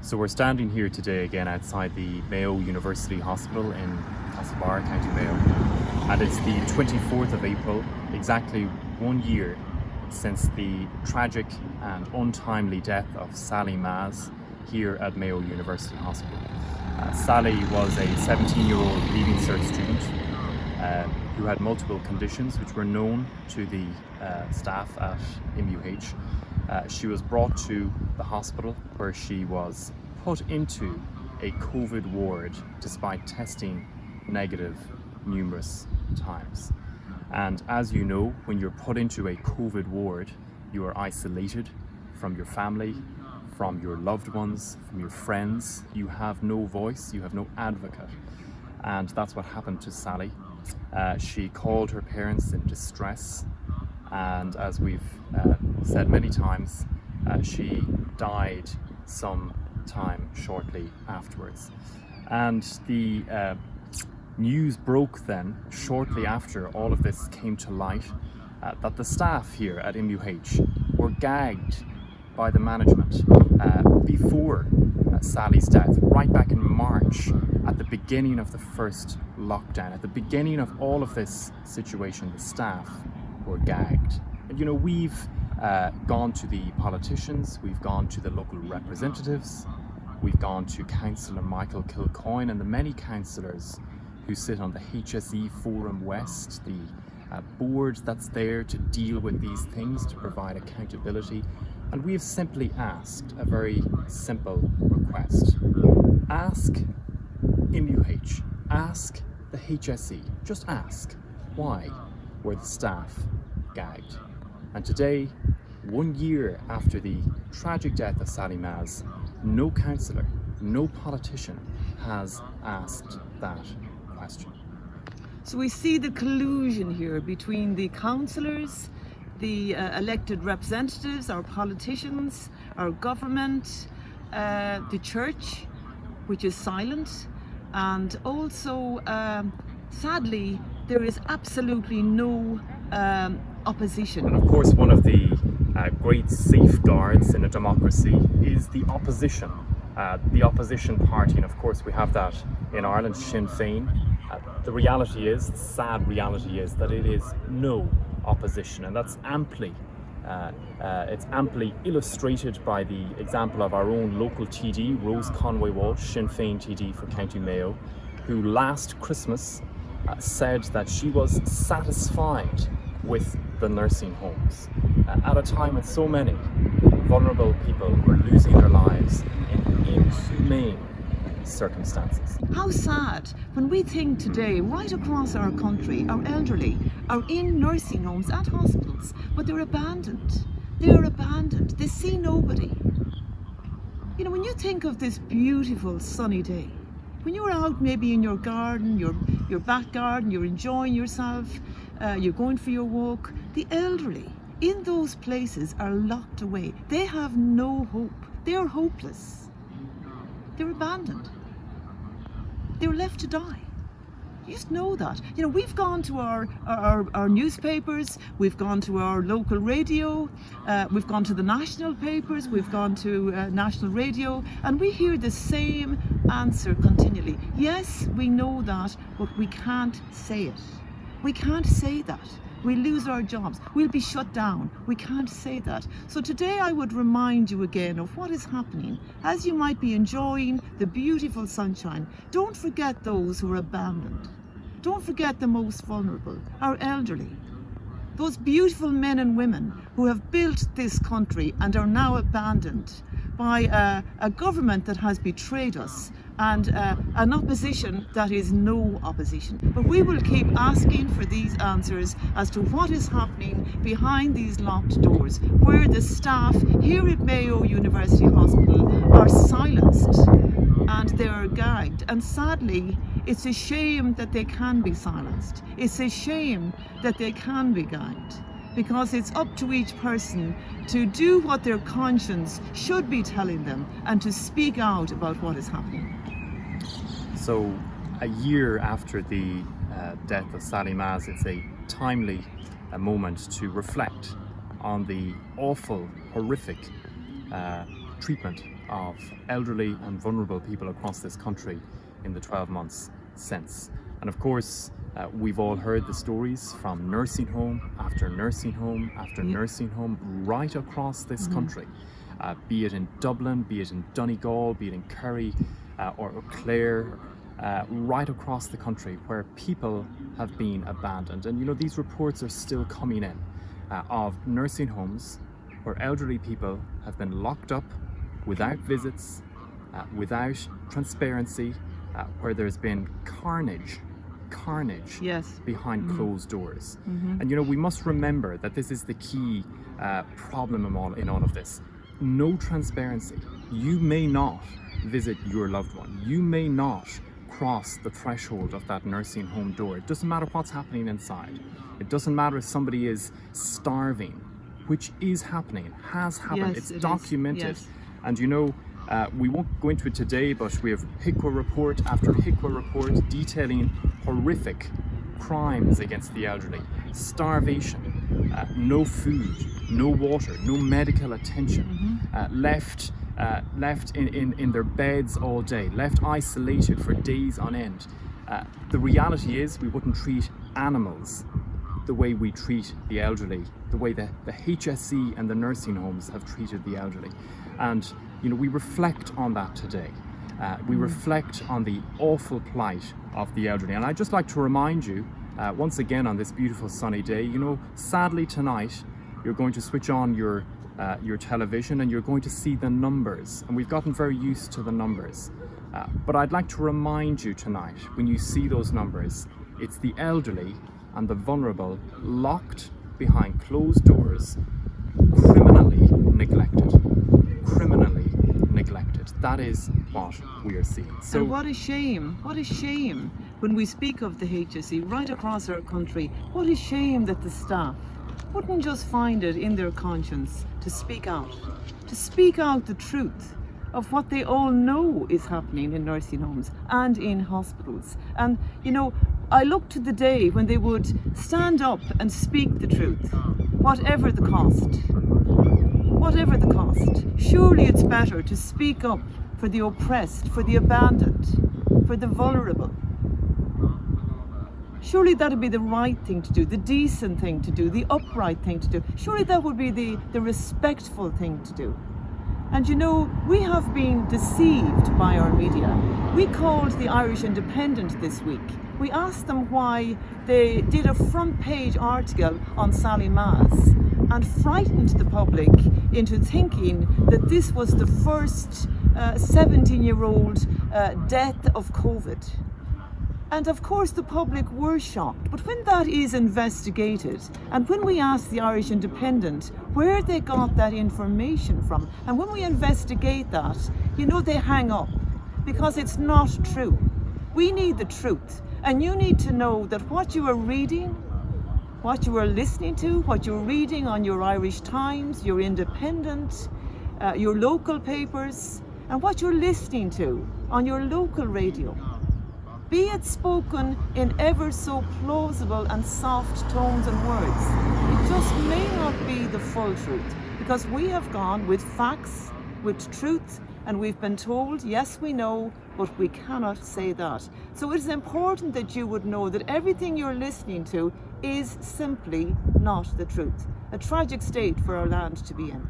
So we're standing here today again outside the Mayo University Hospital in Castlebar, County Mayo, and it's the 24th of April, exactly 1 year since the tragic and untimely death of Sally Maaz here at Mayo University Hospital. Sally was a 17-year-old Leaving Cert student who had multiple conditions which were known to the staff at MUH. She was brought to the hospital where she was put into a COVID ward despite testing negative numerous times. And as you know, when you're put into a COVID ward, you are isolated from your family, from your loved ones, from your friends. You have no voice, you have no advocate. And that's what happened to Sally. She called her parents in distress, and as we've said many times, she died some time shortly afterwards. And the news broke then, shortly after all of this came to light, that the staff here at MUH were gagged by the management before Sally's death, right back in March, at the beginning of the first lockdown. At the beginning of all of this situation, the staff were gagged. And you know, we've gone to the politicians, we've gone to the local representatives, we've gone to Councillor Michael Kilcoyne and the many councillors who sit on the HSE Forum West, the board that's there to deal with these things, to provide accountability. And we have simply asked a very simple request. Ask MUH, ask the HSE, just ask, why were the staff gagged? And today, 1 year after the tragic death of Sally Maaz, no councillor, no politician has asked that question. So we see the collusion here between the councillors, the elected representatives, our politicians, our government, the church, which is silent, and also, sadly, there is absolutely no opposition. And of course, one of the great safeguards in a democracy is the opposition party, and of course we have that in Ireland, Sinn Féin. The reality is, the sad reality is that it is no opposition, and that's amply illustrated by the example of our own local TD, Rose Conway-walsh, Sinn Féin TD for County Mayo, who last Christmas said that she was satisfied with the nursing homes at a time when so many vulnerable people were losing their lives in inhumane circumstances. How sad when we think today, right across our country, our elderly are in nursing homes at hospitals, but they're abandoned. They're abandoned. They see nobody. You know, when you think of this beautiful sunny day, when you're out maybe in your garden, your back garden, you're enjoying yourself, you're going for your walk, the elderly in those places are locked away. They have no hope. They are hopeless. They're abandoned. They're left to die. You just know that. You know, we've gone to our newspapers, we've gone to our local radio, we've gone to the national papers, we've gone to national radio, and we hear the same answer continually. Yes, we know that, but we can't say it. We can't say that. We'll lose our jobs. We'll be shut down. We can't say that. So today I would remind you again of what is happening. As you might be enjoying the beautiful sunshine, don't forget those who are abandoned. Don't forget the most vulnerable, our elderly. Those beautiful men and women who have built this country and are now abandoned by a government that has betrayed us, and an opposition that is no opposition. But we will keep asking for these answers as to what is happening behind these locked doors, where the staff here at Mayo University Hospital are silenced and they are gagged. And sadly, it's a shame that they can be silenced. It's a shame that they can be gagged, because it's up to each person to do what their conscience should be telling them and to speak out about what is happening. So, a year after the death of Sally Maaz, it's a timely moment to reflect on the awful, horrific treatment of elderly and vulnerable people across this country in the 12 months since. And of course, we've all heard the stories from nursing home after nursing home after nursing home right across this country, be it in Dublin, be it in Donegal, be it in Kerry or Clare, right across the country where people have been abandoned. And you know, these reports are still coming in of nursing homes where elderly people have been locked up without visits, without transparency, where there's been carnage behind closed doors. And you know, we must remember that this is the key problem in all of this. No transparency. You may not visit your loved one. You may not cross the threshold of that nursing home door. It doesn't matter what's happening inside. It doesn't matter if somebody is starving, which is happening, it has happened, it's documented. Yes. And you know, we won't go into it today, but we have HICWA report after HICWA report detailing horrific crimes against the elderly, starvation, no food, no water, no medical attention, left in their beds all day, left isolated for days on end. The reality is we wouldn't treat animals the way we treat the elderly, the way the HSE and the nursing homes have treated the elderly. And you know, we reflect on that today. We reflect on the awful plight of the elderly. And I'd just like to remind you, once again on this beautiful sunny day, you know, sadly tonight, you're going to switch on your television and you're going to see the numbers. And we've gotten very used to the numbers. But I'd like to remind you tonight, when you see those numbers, it's the elderly and the vulnerable locked behind closed doors, criminally neglected. That is what we are seeing. So, and what a shame when we speak of the HSE right across our country. What a shame that the staff wouldn't just find it in their conscience to speak out the truth of what they all know is happening in nursing homes and in hospitals. And you know, I look to the day when they would stand up and speak the truth, whatever the cost. Whatever the cost. Surely it's better to speak up for the oppressed, for the abandoned, for the vulnerable. Surely that would be the right thing to do, the decent thing to do, the upright thing to do. Surely that would be the respectful thing to do. And you know, we have been deceived by our media. We called the Irish Independent this week. We asked them why they did a front page article on Sally Maaz and frightened the public into thinking that this was the first 17-year-old death of COVID. And of course the public were shocked. But when that is investigated, and when we ask the Irish Independent where they got that information from, and when we investigate that, you know, they hang up because it's not true. We need the truth. And you need to know that what you are reading, what you are listening to, what you're reading on your Irish Times, your Independent, your local papers, and what you're listening to on your local radio, be it spoken in ever so plausible and soft tones and words, it just may not be the full truth, because we have gone with facts, with truth, and we've been told, yes, we know, but we cannot say that. So it's important that you would know that everything you're listening to is simply not the truth. A tragic state for our land to be in.